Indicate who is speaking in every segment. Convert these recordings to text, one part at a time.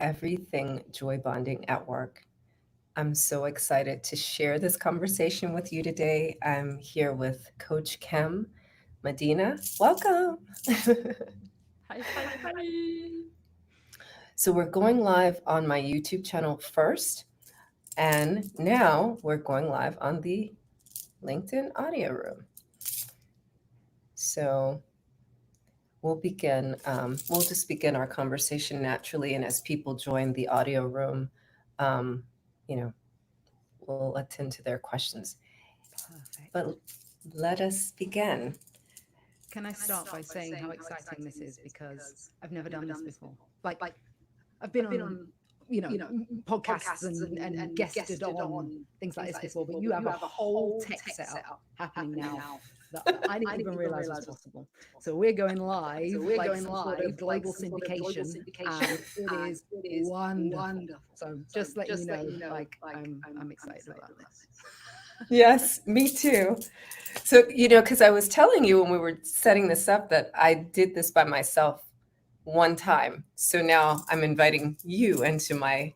Speaker 1: Everything Joy Bonding at Work. I'm so excited to share this conversation with you today. I'm here with Coach Kim Medina. Welcome.
Speaker 2: Hi, hi, hi.
Speaker 1: So, we're going live on my YouTube channel first, and now we're going live on the LinkedIn audio room. So, we'll just begin our conversation naturally, and as people join the audio room, um, you know, we'll attend to their questions.
Speaker 2: Perfect.
Speaker 1: But let us begin.
Speaker 2: Can I start by saying how exciting this is because I've never done this before. Like, I've been on, podcasts and guested on things like this before, but you have a whole tech setup happening now that I didn't even realize was possible. So we're going live, like some sort of global syndication, and it is wonderful. So just letting you know, like, I'm excited about this.
Speaker 1: Yes, me too. So, because I was telling you when we were setting this up that I did this by myself one time. So now I'm inviting you into my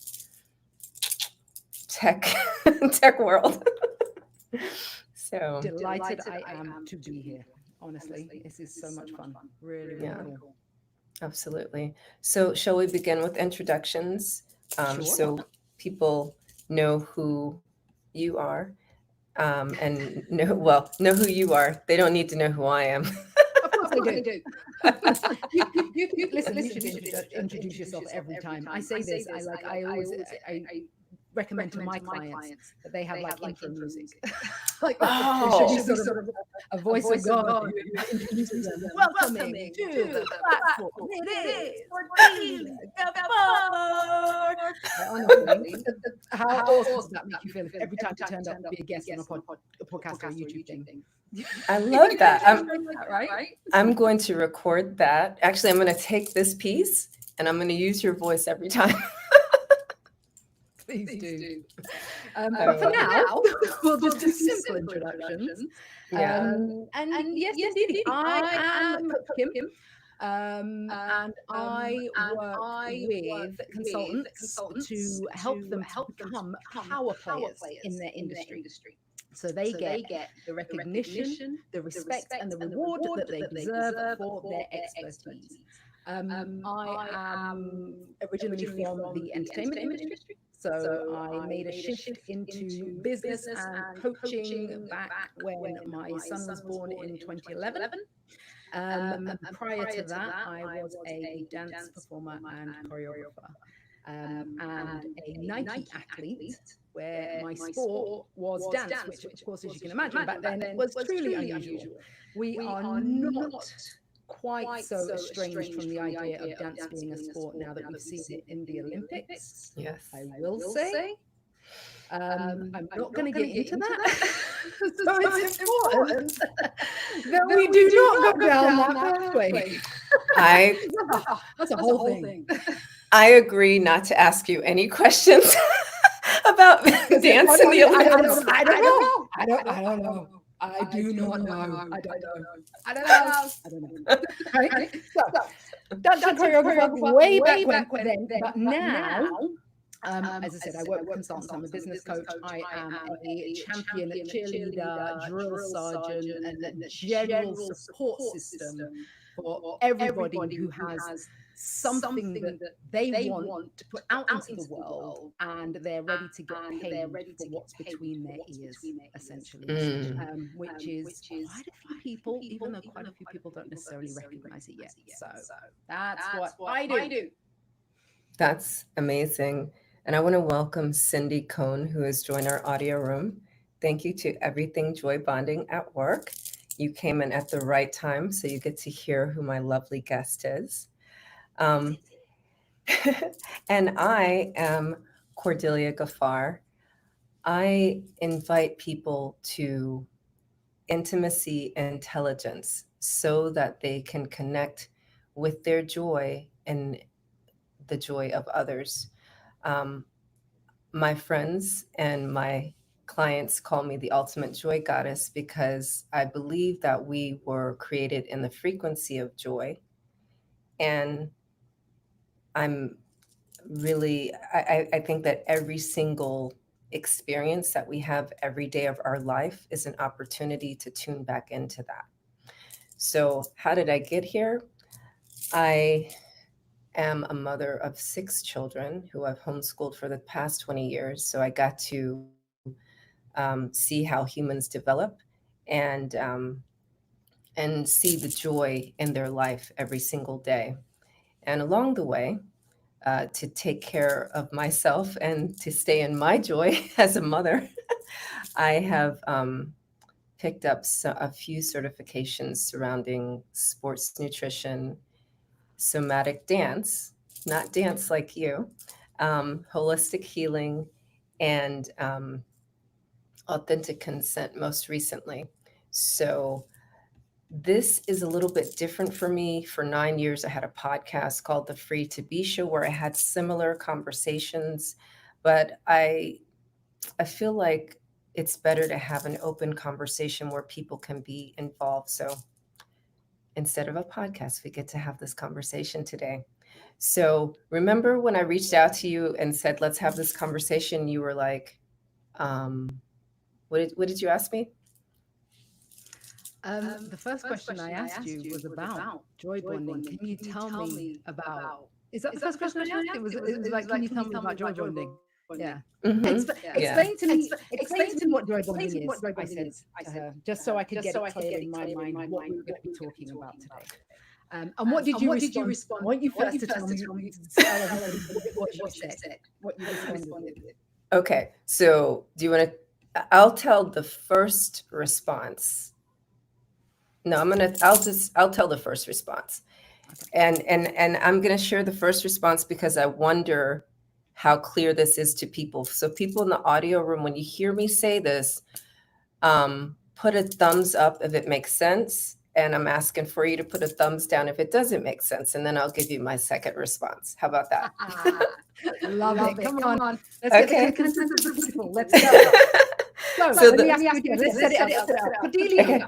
Speaker 1: tech tech world. So
Speaker 2: Delighted I am to be here. Honestly, this is so much fun. Really, really
Speaker 1: Yeah.
Speaker 2: cool.
Speaker 1: absolutely. So shall we begin with introductions?
Speaker 2: Sure.
Speaker 1: So people know who you are, and know who you are. They don't need to know who I am.
Speaker 2: Of course I do. Listen. You should introduce yourself every time. I say this. I always recommend to my clients that they have like intro music. Like there should be sort of a voice of God who introduces them. Welcoming to the platform. It is Cordelia Gabor. Honestly, how awesome does that make you feel if every time you turned up to be a guest on a podcast or a YouTube thing?
Speaker 1: I love that.
Speaker 2: Right?
Speaker 1: I'm going to record that. Actually, I'm going to take this piece and I'm going to use your voice every time.
Speaker 2: Please do. But for now, we'll just do simple introductions.
Speaker 1: Yeah.
Speaker 2: And yes, indeed, I am Coach Kim. And I work with consultants to help them to become power players in their industry. So they get the recognition, the respect, and the reward that they deserve for their expertise. I am originally from the entertainment industry. So I made a shift into business and coaching back when my son was born in 2011. And prior to that, I was a dance performer and choreographer, and a Nike athlete, where my sport was dance, which, of course, as you can imagine, back then was truly unusual. We are not quite so estranged from the idea of dance being a sport now that we've seen it in the Olympics.
Speaker 1: Yes.
Speaker 2: I will say. I'm not going to get into that. So it's important that we do not go down that pathway. That's a whole thing.
Speaker 1: I agree not to ask you any questions about dance in the Olympics.
Speaker 2: I don't know. I don't know. I do not know. I don't know. Right? So, dance and choreographer way back then, but now, as I said, I work with consultants. I'm a business coach. I am a champion, cheerleader, drill sergeant, and general support system for everybody who has something that they want to put out into the world, and they're ready to get paid for what's between their ears, essentially. Which is quite a few people, even though quite a few people don't necessarily recognize it yet. So that's what I do.
Speaker 1: That's amazing. And I want to welcome Cindy Cohn, who has joined our audio room. Thank you to Everything Joy Bonding at Work. You came in at the right time, so you get to hear who my lovely guest is. And I am Cordelia Gafar. I invite people to intimacy intelligence so that they can connect with their joy and the joy of others. My friends and my clients call me the ultimate joy goddess because I believe that we were created in the frequency of joy. And I'm really, I think that every single experience that we have every day of our life is an opportunity to tune back into that. So, how did I get here? I am a mother of 6 children who I've homeschooled for the past 20 years. So, I got to see how humans develop and and see the joy in their life every single day. And along the way, to take care of myself and to stay in my joy as a mother, I have picked up a few certifications surrounding sports nutrition, somatic dance, not dance like you, holistic healing, and authentic consent most recently. So, this is a little bit different for me. For 9 years, I had a podcast called The Free to Be Show where I had similar conversations, but I feel like it's better to have an open conversation where people can be involved. So instead of a podcast, we get to have this conversation today. So remember when I reached out to you and said, let's have this conversation, you were like, what did you ask me?
Speaker 2: The first question I asked you was about joy bonding. Can you tell me about? Is that the first question I asked? It was like, can you tell me about joy bonding? Yeah.
Speaker 1: Mhm. Yeah.
Speaker 2: Explain to me. Explain to me what joy bonding is. I said to her, just so I could get it clear in my mind what we were going to be talking about today. And what did you respond? I want you first to tell me what you said. What you responded with.
Speaker 1: Okay. So do you want to? I'll tell the first response. No, I'll tell the first response. And I'm gonna share the first response because I wonder how clear this is to people. So people in the audio room, when you hear me say this, put a thumbs up if it makes sense. And I'm asking for you to put a thumbs down if it doesn't make sense. And then I'll give you my second response. How about that?
Speaker 2: Love it. Come on. Let's
Speaker 1: Okay.
Speaker 2: get the consensus of people. Let's go. So let me ask you again. Let's set it up. Cordelia,
Speaker 1: Okay.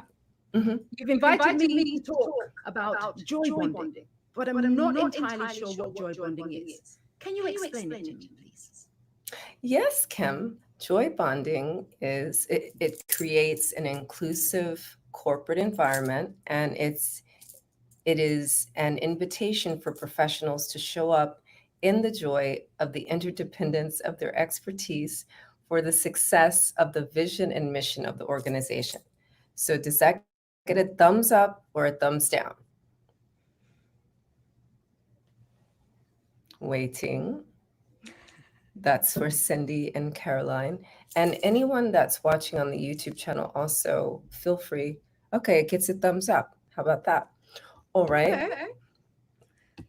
Speaker 1: Mhm.
Speaker 2: you've invited me to talk about joy bonding, but I'm not entirely sure what joy bonding is. Can you explain it to me, please?
Speaker 1: Yes, Kim. Joy bonding is it creates an inclusive corporate environment, and it is an invitation for professionals to show up in the joy of the interdependence of their expertise for the success of the vision and mission of the organization. So does that get a thumbs up or a thumbs down? Waiting. That's for Cindy and Caroline. And anyone that's watching on the YouTube channel, also feel free. Okay, it gets a thumbs up. How about that? All right.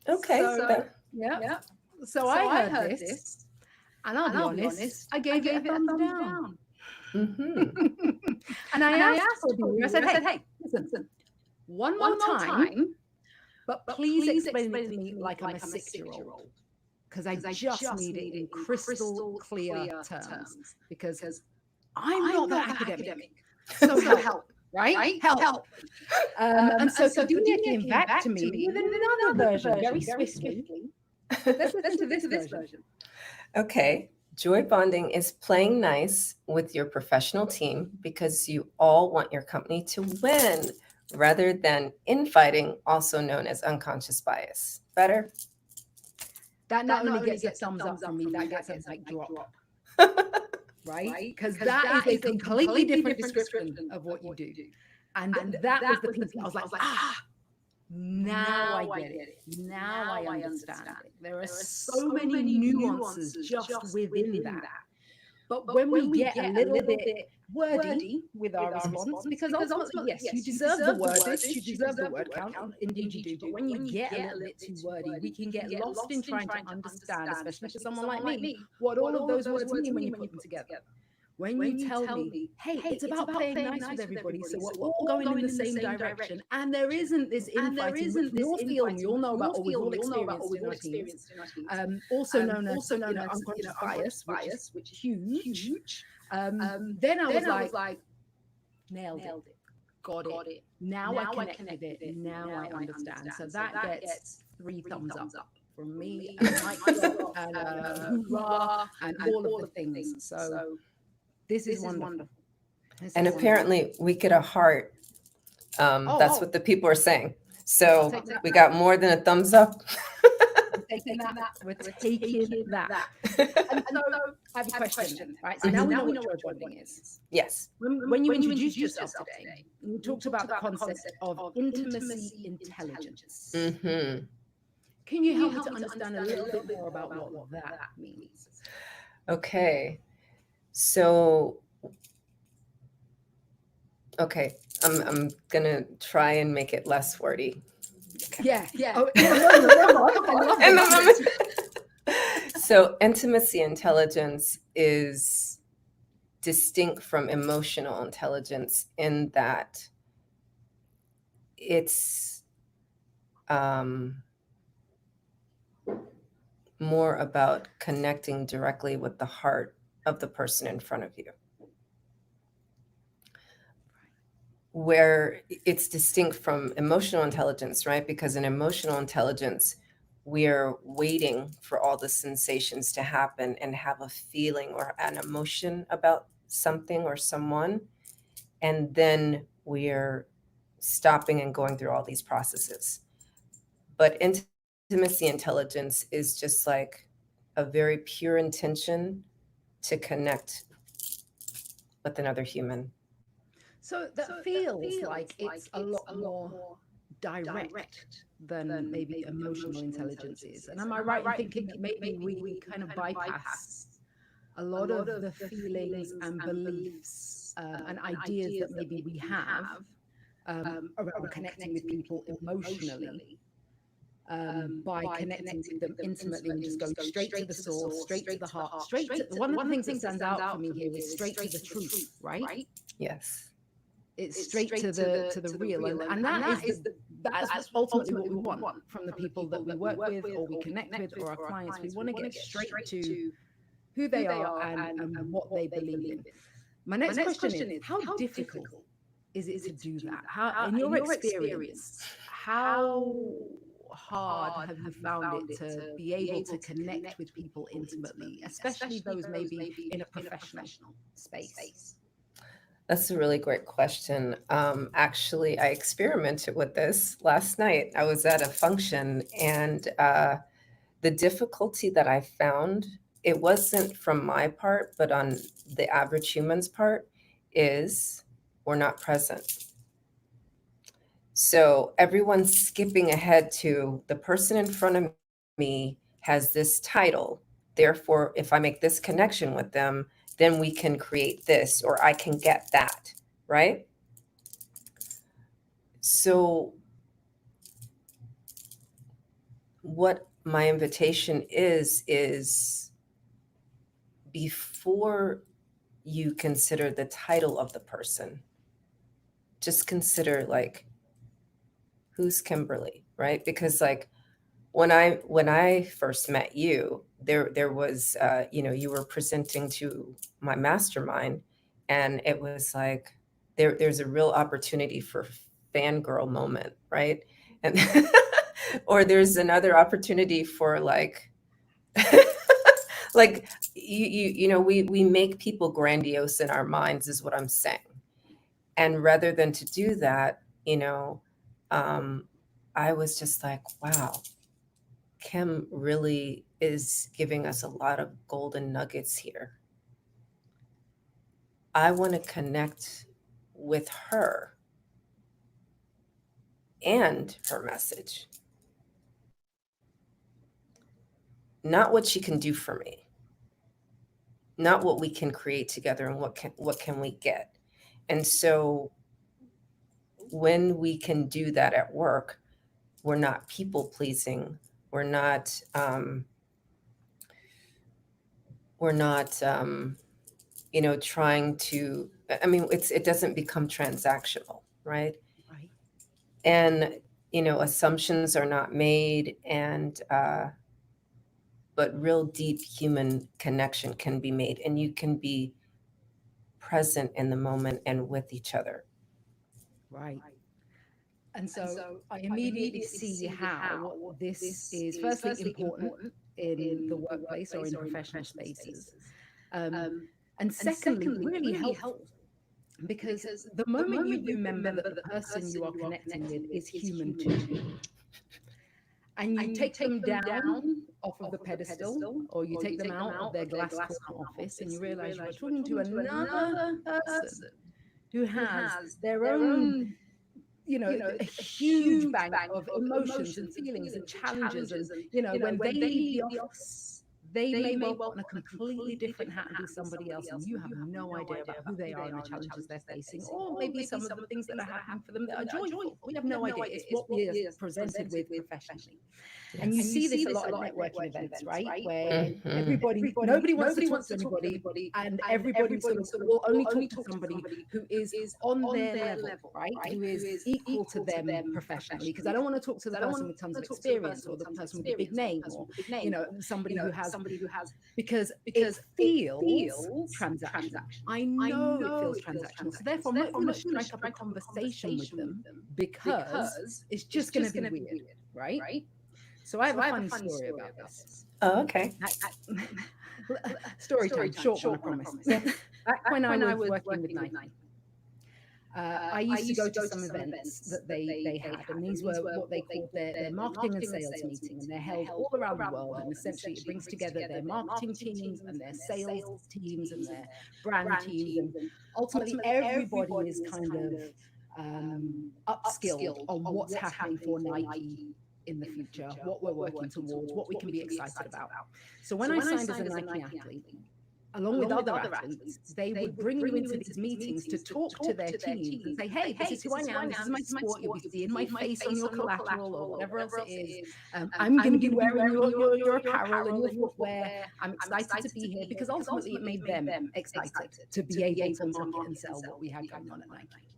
Speaker 1: Okay.
Speaker 2: So, yeah. So I heard this, and I'll be honest, I gave it a thumbs down.
Speaker 1: Mhm.
Speaker 2: And I asked Cordelia, I said, hey, listen, one more time, but please explain it to me like I'm a 6-year-old. Because I just need it in crystal clear terms. Because I'm not that academic. So help, right? Help. And so Cordelia came back to me with another version, very swiftly. Let's listen to this version.
Speaker 1: Okay. Joy bonding is playing nice with your professional team because you all want your company to win rather than infighting, also known as unconscious bias. Better?
Speaker 2: That not only gets a thumbs up from me, that gets a mic drop. Right? Because that is a completely different description of what you do. And that was the piece I was like, now I get it. Now I understand it. There are so many nuances just within that. But when we get a little bit wordy with our response, because ultimately, yes, you deserve the wordage, you deserve the word count, indeed you do. But when you get a little bit too wordy, we can get lost in trying to understand, especially for someone like me, what all of those words mean when you put them together. When you tell me, hey, it's about playing nice with everybody, so we're all going in the same direction, and there isn't this infighting, which we all feel, and we all know about, or we've all experienced in our teams, also known as unconscious bias, which is huge. Then I was like, nailed it, got it. Now I connect with it, now I understand. So that gets 3 thumbs up from me, and mic drop, and hoorah, and all of the things. So this is wonderful.
Speaker 1: And apparently we get a heart. That's what the people are saying. So we got more than a thumbs up.
Speaker 2: We're taking that. And so I have a question, right? So now we know what joy bonding is.
Speaker 1: Yes.
Speaker 2: When you introduced yourself today, you talked about the concept of intimacy intelligence.
Speaker 1: Mm-hmm.
Speaker 2: Can you help me to understand a little bit more about what that means?
Speaker 1: Okay. So, okay, I'm gonna try and make it less wordy.
Speaker 2: Yeah. Oh, I love
Speaker 1: it. So intimacy intelligence is distinct from emotional intelligence in that it's more about connecting directly with the heart of the person in front of you. Where it's distinct from emotional intelligence, right? Because in emotional intelligence, we're waiting for all the sensations to happen and have a feeling or an emotion about something or someone. And then we're stopping and going through all these processes. But intimacy intelligence is just like a very pure intention to connect with another human.
Speaker 2: So that feels like it's a lot more direct than maybe emotional intelligence is. And am I right in thinking that maybe we kind of bypass a lot of the feelings and beliefs and ideas that maybe we have around connecting with people emotionally by connecting with them intimately and just going straight to the source, straight to the heart, straight to one of the things that stands out for me here is straight to the truth, right?
Speaker 1: Yes.
Speaker 2: It's straight to the real, and that's ultimately what we want from the people that we work with or we connect with or our clients. We want to get straight to who they are and what they believe in. My next question is, how difficult is it to do that? How, in your experience, how hard have you found it to be able to connect with people intimately, especially those maybe in a professional space?
Speaker 1: That's a really great question. Actually, I experimented with this last night. I was at a function, and the difficulty that I found, it wasn't from my part, but on the average human's part, is we're not present. So everyone's skipping ahead to the person in front of me has this title. Therefore, if I make this connection with them, then we can create this or I can get that, right? So what my invitation is before you consider the title of the person, just consider like, who's Kimberly, right? Because like when I first met you, there was you were presenting to my mastermind, and it was like there's a real opportunity for fangirl moment, right? And or there's another opportunity for like like we make people grandiose in our minds is what I'm saying. And rather than to do that, I was just like, wow, Kim really is giving us a lot of golden nuggets here. I want to connect with her and her message, not what she can do for me, not what we can create together, and what can we get. And so when we can do that at work, we're not people pleasing. We're not trying to, I mean, it doesn't become transactional, right?
Speaker 2: Right.
Speaker 1: And, assumptions are not made, and, but real deep human connection can be made, and you can be present in the moment and with each other.
Speaker 2: Right. And so I immediately see how this is firstly important in the workplace or in professional spaces. And secondly, really helpful, because the moment you remember that the person you are connecting with is human too, and you take them down off of the pedestal, or you take them out of their glass corner office, and you realize you are talking to another person who has their own, a huge bank of emotions and feelings and challenges. And, when they leave the office, they may well put on a completely different hat and be somebody else, and you have no idea about who they are and the challenges they're facing, or maybe some of the things that are happening for them that are joyful. We have no idea. It's what we are presented with professionally. And you see this a lot at networking events, right? Where nobody wants to talk to anybody, and everybody sort of will only talk to somebody who is on their level, right? Who is equal to them professionally. Because I don't want to talk to the person with tons of experience, or the person with a big name, or somebody who has, because it feels transactional. I know it feels transactional. So therefore, I'm not going to strike up a conversation with them, because it's just going to be weird, right? So I have a funny story about this.
Speaker 1: Oh, okay.
Speaker 2: Story time, short one, I promise. Back when I was working with Nike, I used to go to some events that they had, and these were what they called their marketing and sales meeting, and they're held all around the world, and essentially it brings together their marketing teams and their sales teams and their brand teams, and ultimately everybody is kind of upskilled on what's happening for Nike in the future, what we're working towards, what we can be excited about. So when I signed as a Nike athlete, along with other athletes, they would bring you into these meetings to talk to their teams and say, hey, this is who I am, this is my sport, you'll be seeing my face on your collateral or whatever else it is. I'm going to be wearing your apparel and your footwear. I'm excited to be here, because ultimately it made them excited to be able to market and sell what we had going on at Nike.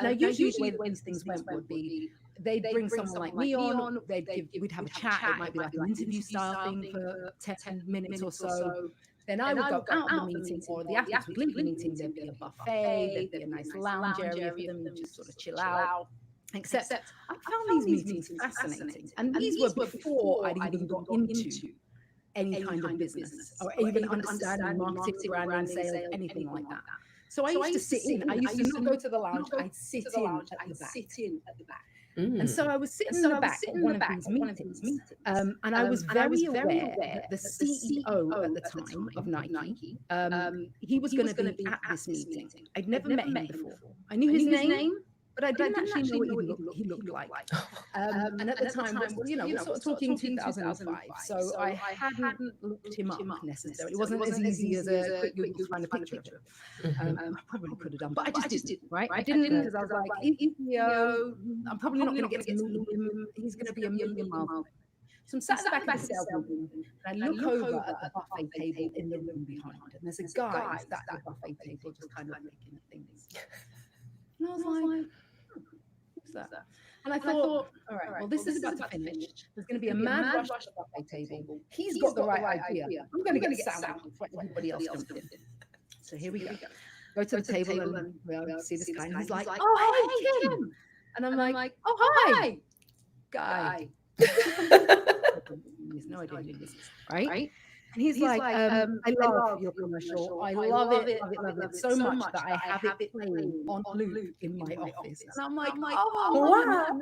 Speaker 2: Now, usually the way these things went would be, they'd bring someone like me on, we'd have a chat, it might be like an interview style thing for 10 minutes or so. Then I would go out of the meeting, or the athletes would leave the meeting, there'd be a buffet, there'd be a nice lounge area for them to just sort of chill out. Except I found these meetings fascinating, and these were before I'd even got into any kind of business, or even understanding marketing, branding, sales, anything like that. So I used to sit in. I used to not go to the lounge. I'd sit in at the back. And so I was sitting in the back at one of these meetings, and I was very aware that the CEO at the time of Nike, he was going to be at this meeting. I'd never met him before. I knew his name, but I didn't actually know what he looked like. And at the time, we're sort of talking 2005, so I hadn't looked him up necessarily. It wasn't as easy as a quick Google to find a picture of him. I probably could have done, but I just didn't, right? I didn't, because I was like, I'm probably not going to get to meet him. He's going to be a million miles away. So I'm sat at the back of the sales room, and I look over at the buffet table in the room behind, and there's a guy sat at the buffet table just kind of looking at things. And I was like, who's that? And I thought, all right, well, this is about to finish. There's going to be a mad rush at the buffet table. He's got the right idea. I'm going to get sandwiched before everybody else jumps in. So here we go. Go to the table, and we see this guy, and he's like, oh, hey, Kim. And I'm like, oh, hi, guy. He has no idea who this is, right? And he's like, I love your commercial. I love it so much that I have it playing on loop in my office. And I'm like, oh, wow,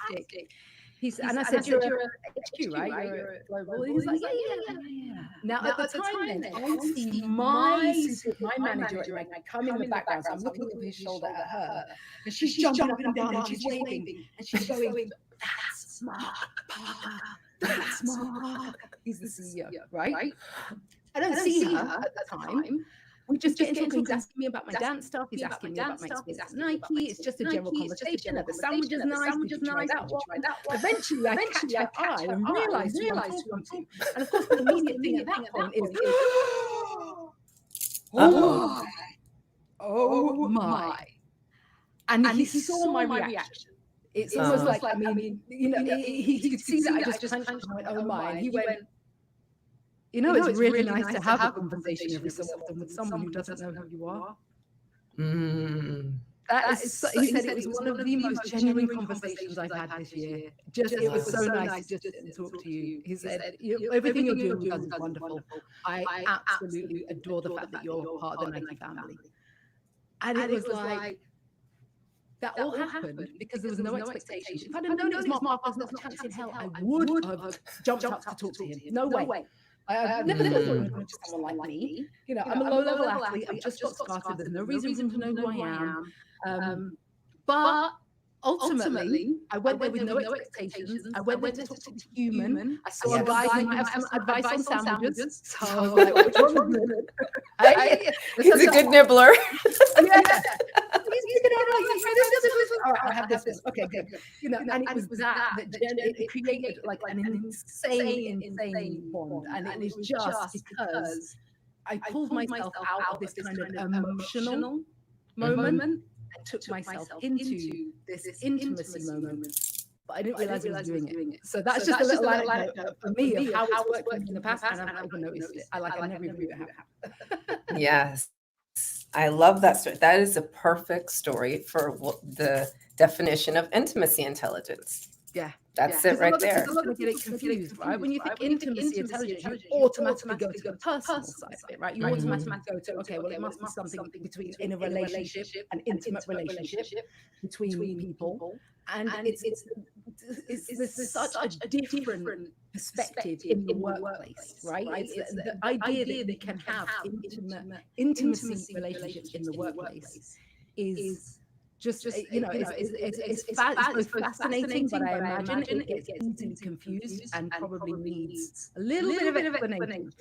Speaker 2: fantastic. And I said, you're a HQ, right? You're global. And he's like, yeah. Now, at the time, then, I see my manager at Nike come in the background. So I'm looking over his shoulder at her, and she's jumping up and down, and she's waving, and she's going, that's Mark Parker. That's Mark. He's the CEO, right? I don't see her at the time. We just get into he's asking me about my dance stuff. He's asking me about my experience at Nike. It's just a general conversation. The sandwich is nice. Did you try that one? Eventually, I catch her eye and realize who I'm talking to. And of course, the immediate thing at that point is, oh my. And he saw my reaction. It's almost like, I mean, he could see that I just punched him and went, oh my. And he went, it's really nice to have a conversation every so often with someone who doesn't know who you are. He said it was one of the most genuine conversations I've had this year. It was so nice to just sit and talk to you. He said, everything you're doing with us is wonderful. I absolutely adore the fact that you're part of the Nike family. And it was like, that all happened because there was no expectation. If I'd have known it was Mark Marquez, not a chance in hell, I would have jumped up to talk to him. No way. I never thought he would talk to someone like me. I'm a low-level athlete. I've just got started. There's no reason for him to know who I am. But ultimately, I went there with no expectations. I went there to talk to the human. I saw a guy who might have some advice on sandwiches. So I was like, which one was good?
Speaker 1: He's a good nibbler.
Speaker 2: Yeah. All right, I have this. Okay, good. And it was that it created like an insane bond. And it was just because I pulled myself out of this kind of emotional moment and took myself into this intimacy moment. But I didn't realize I was doing it. So that's just a little anecdote for me of how it's worked in the past, and I've not even noticed it. I never even knew it happened.
Speaker 1: Yes. I love that story. That is a perfect story for the definition of intimacy intelligence.
Speaker 2: Yeah.
Speaker 1: That's it right there.
Speaker 2: A lot of people get it confused, right? When you think intimacy intelligence, you automatically go to the personal side of it, right? You automatically go to, okay, well, it must be something in a relationship, an intimate relationship between people. And it's such a different perspective in the workplace, right? It's the idea that you can have intimacy relationships in the workplace is just it's both fascinating, but I imagine it gets easily confused and probably needs a little bit of explanation.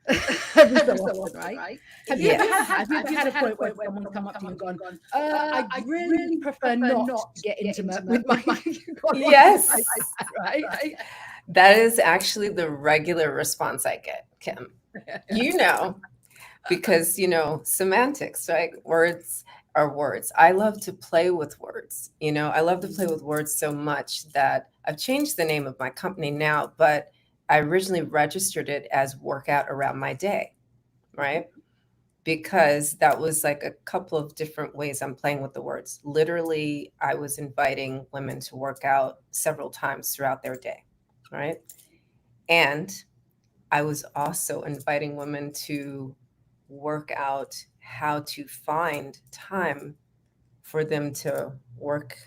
Speaker 2: Every so often, right? Have you ever had a point where someone come up to you and gone, I really prefer not to get intimate with my
Speaker 1: Yes.
Speaker 2: right?
Speaker 1: That is actually the regular response I get, Kim. Because semantics, right? Words are words. I love to play with words. I love to play with words so much that I've changed the name of my company now, but I originally registered it as workout around my day, right? Because that was like a couple of different ways I'm playing with the words. Literally, I was inviting women to work out several times throughout their day, right? And I was also inviting women to work out how to find time for them to work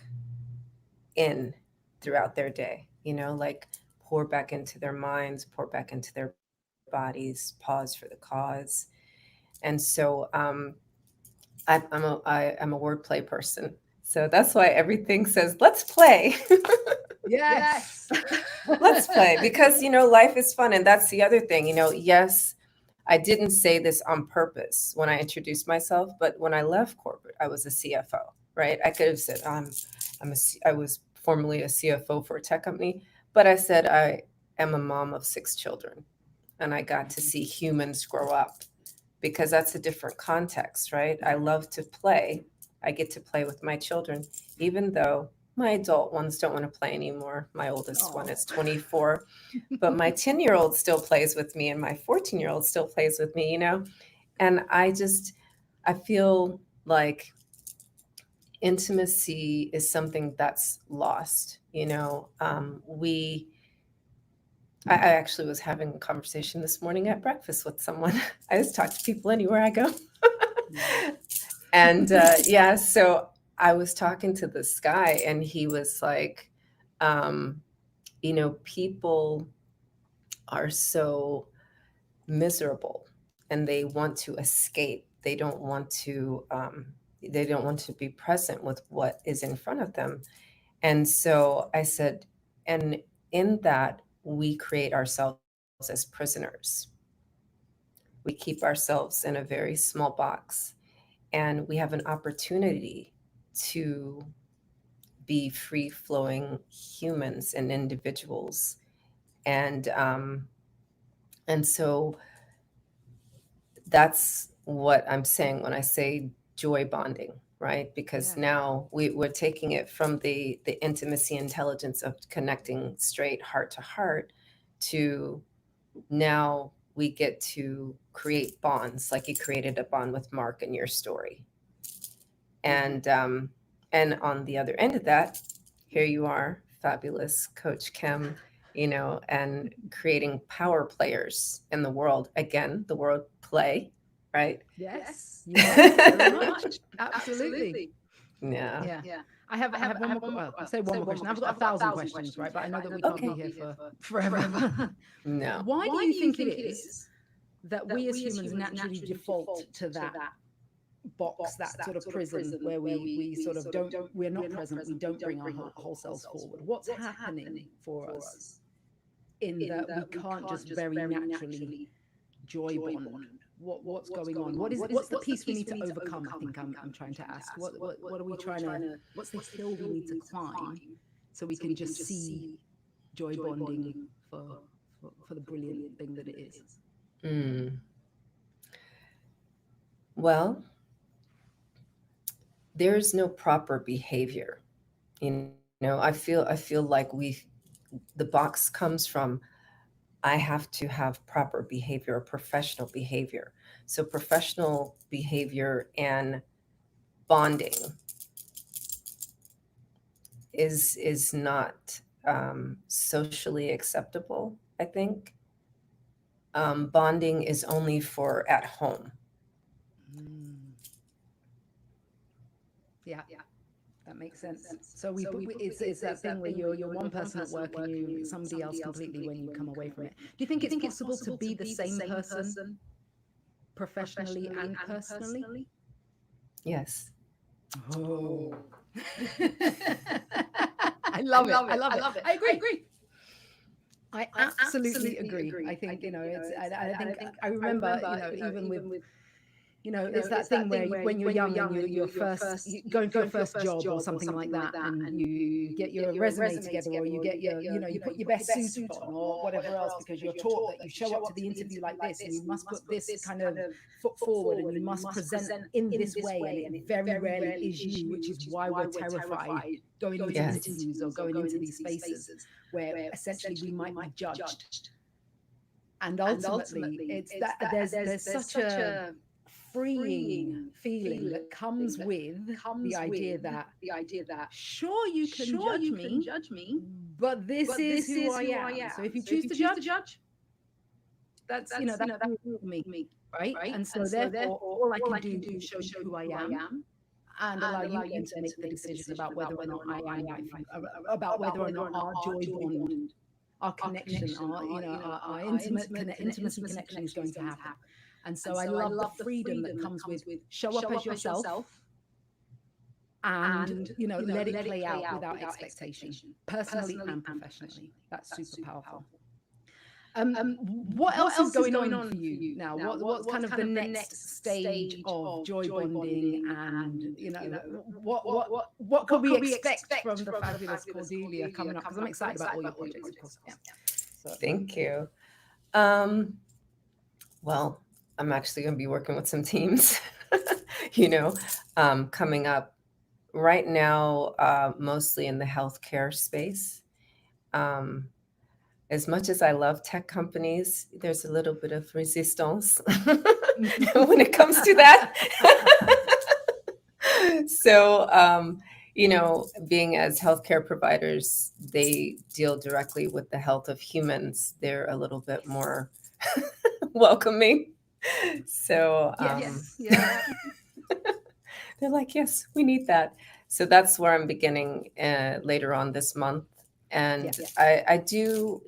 Speaker 1: in throughout their day, like pour back into their minds, pour back into their bodies, pause for the cause. And so I'm a wordplay person. So that's why everything says, let's play.
Speaker 2: Yes.
Speaker 1: Let's play, because, life is fun. And that's the other thing, yes, I didn't say this on purpose when I introduced myself, but when I left corporate, I was a CFO, right? I could have said, I was formerly a CFO for a tech company, but I said, I am a mom of 6 children and I got to see humans grow up, because that's a different context, right? I love to play. I get to play with my children, even though my adult ones don't want to play anymore. My oldest one is 24, but my 10-year-old still plays with me and my 14-year-old still plays with me, And I feel like intimacy is something that's lost. I actually was having a conversation this morning at breakfast with someone. I just talk to people anywhere I go. And so I was talking to this guy and he was like, people are so miserable and they want to escape. They don't want to be present with what is in front of them. And so I said, and in that, we create ourselves as prisoners. We keep ourselves in a very small box, and we have an opportunity to be free-flowing humans and individuals. And so that's what I'm saying when I say joy bonding, right? Because now we're taking it from the intimacy intelligence of connecting straight heart to heart to now we get to create bonds, like you created a bond with Mark in your story. And on the other end of that, here you are, fabulous Coach Kim, and creating power players in the world. Again, the word play, right?
Speaker 2: Yes, yes, very much. Absolutely.
Speaker 1: Yeah.
Speaker 2: Yeah. I have one more, well, I say one more question. I've got 1,000 questions, right? But I know that we can't be
Speaker 1: Okay.
Speaker 2: here for forever.
Speaker 1: No.
Speaker 2: Why do you think it is that we as humans naturally default to that box, that sort of prison where we sort of don't, we're not present, we don't bring our whole selves forward? What's happening for us in that we can't just very naturally joy bond? What's going on? What's the piece we need to overcome? I think I'm trying to ask. What are we trying to, what's the hill we need to climb so we can just see joy bonding for the brilliant thing that it is?
Speaker 1: Mm. Well, there's no proper behavior. I feel like the box comes from I have to have proper behavior, professional behavior. So professional behavior and bonding is not socially acceptable, I think. Bonding is only for at home.
Speaker 2: Yeah, that makes sense. So it's that thing where you're one person at work and you somebody else completely when you come away from it. Do you think it's possible to be the same person professionally and personally?
Speaker 1: Yes.
Speaker 2: Oh. I love it. I agree. I absolutely agree. I think, I think I remember, even with, it's that thing where when you're young and you're first going for your first job or something like that, and you get your resume together, or you get your, you put your best suit on or whatever else, because you're taught that you show up to the interview like this and you must put this kind of foot forward and you must present in this way, and it very rarely is you, which is why we're terrified going into
Speaker 1: Yes.
Speaker 2: interviews or going into these spaces where essentially we might be judged. And ultimately it's that there's such a freeing feeling that comes with the idea that sure you can judge me, but this is who I am. So if you choose to judge, that's me, right? And so therefore all I can do is show you who I am and allow you then to make the decision about whether or not I am right for you, about whether or not our joy bond, our connection, our intimacy connection is going to happen. And so I love the freedom that comes with show up as yourself and, let it play out without expectation, personally and professionally. That's super powerful. What else is going on for you now? What's kind of the next stage of joy bonding, and what could we expect from the fabulous Cordelia coming up? Because I'm excited about all your projects, of course. Yeah. So.
Speaker 1: Thank you. Well, I'm actually going to be working with some teams, coming up right now, mostly in the healthcare space. As much as I love tech companies, there's a little bit of resistance when it comes to that. So, being as healthcare providers, they deal directly with the health of humans. They're a little bit more welcoming. So, they're like, yes, we need that. So that's where I'm beginning later on this month. And I do,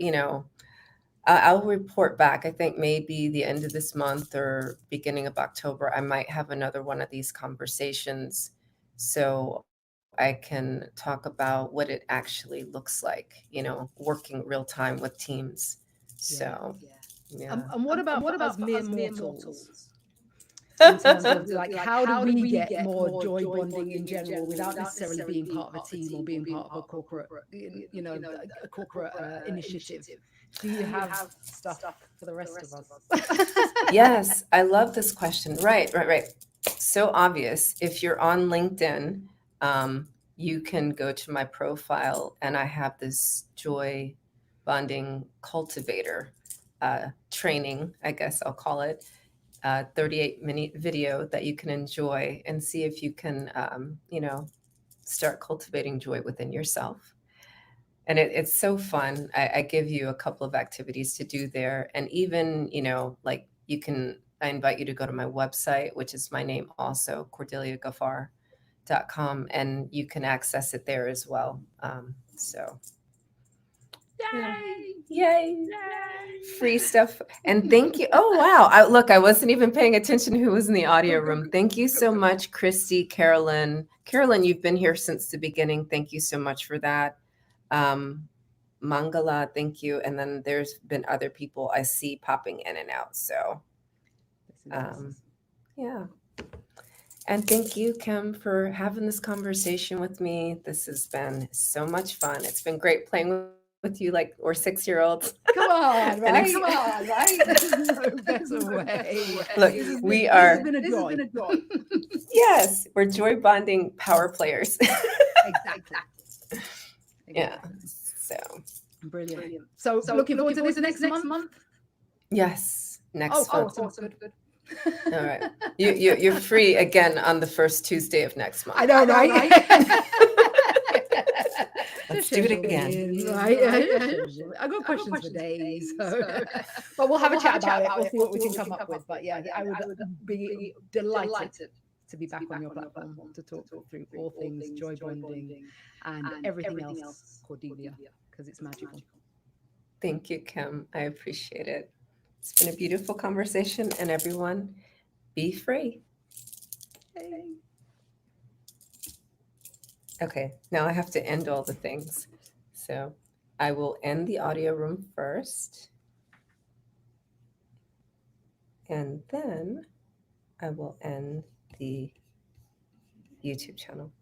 Speaker 1: I'll report back. I think maybe the end of this month or beginning of October, I might have another one of these conversations so I can talk about what it actually looks like, working real time with teams. So, yeah.
Speaker 2: And what about us mere mortals? In terms of like, how do we get more joy bonding in general without necessarily being part of a team or being part of a corporate, a corporate initiative? Do you have stuff for the rest of us?
Speaker 1: Yes, I love this question. Right. So obvious. If you're on LinkedIn, you can go to my profile, and I have this joy bonding cultivator training, I guess I'll call it. 38-minute video that you can enjoy and see if you can, start cultivating joy within yourself. And it's so fun. I give you a couple of activities to do there. And even, like I invite you to go to my website, which is my name also, CordeliaGaffar.com, and you can access it there as well. So
Speaker 2: Yay!
Speaker 1: Yay! Free stuff. And thank you. Oh, wow. I wasn't even paying attention who was in the audio room. Thank you so much, Christy, Carolyn. Carolyn, you've been here since the beginning. Thank you so much for that. Mangala, thank you. And then there's been other people I see popping in and out. So, yeah. And thank you, Kim, for having this conversation with me. This has been so much fun. It's been great playing with you, like we're 6-year-olds.
Speaker 2: Come on, right? Come on, right? There's no better way.
Speaker 1: Look, we are.
Speaker 2: This has been a joy.
Speaker 1: Yes, we're joy bonding power players.
Speaker 2: Exactly.
Speaker 1: Yeah. So
Speaker 2: brilliant. So looking forward to this next month.
Speaker 1: Yes, next month.
Speaker 2: Oh, good.
Speaker 1: All right, you're free again on the first Tuesday of next month.
Speaker 2: I know, right?
Speaker 1: Let's do it again.
Speaker 2: Right? I've got questions for days, but we'll have a chat about it. We'll see what we can come up with. But yeah, I would be delighted to be back on your platform to talk through all things joy bonding and everything else Cordelia, because it's magical.
Speaker 1: Thank you, Kim. I appreciate it. It's been a beautiful conversation, and everyone, be free. Okay, now I have to end all the things. So I will end the audio room first. And then I will end the YouTube channel.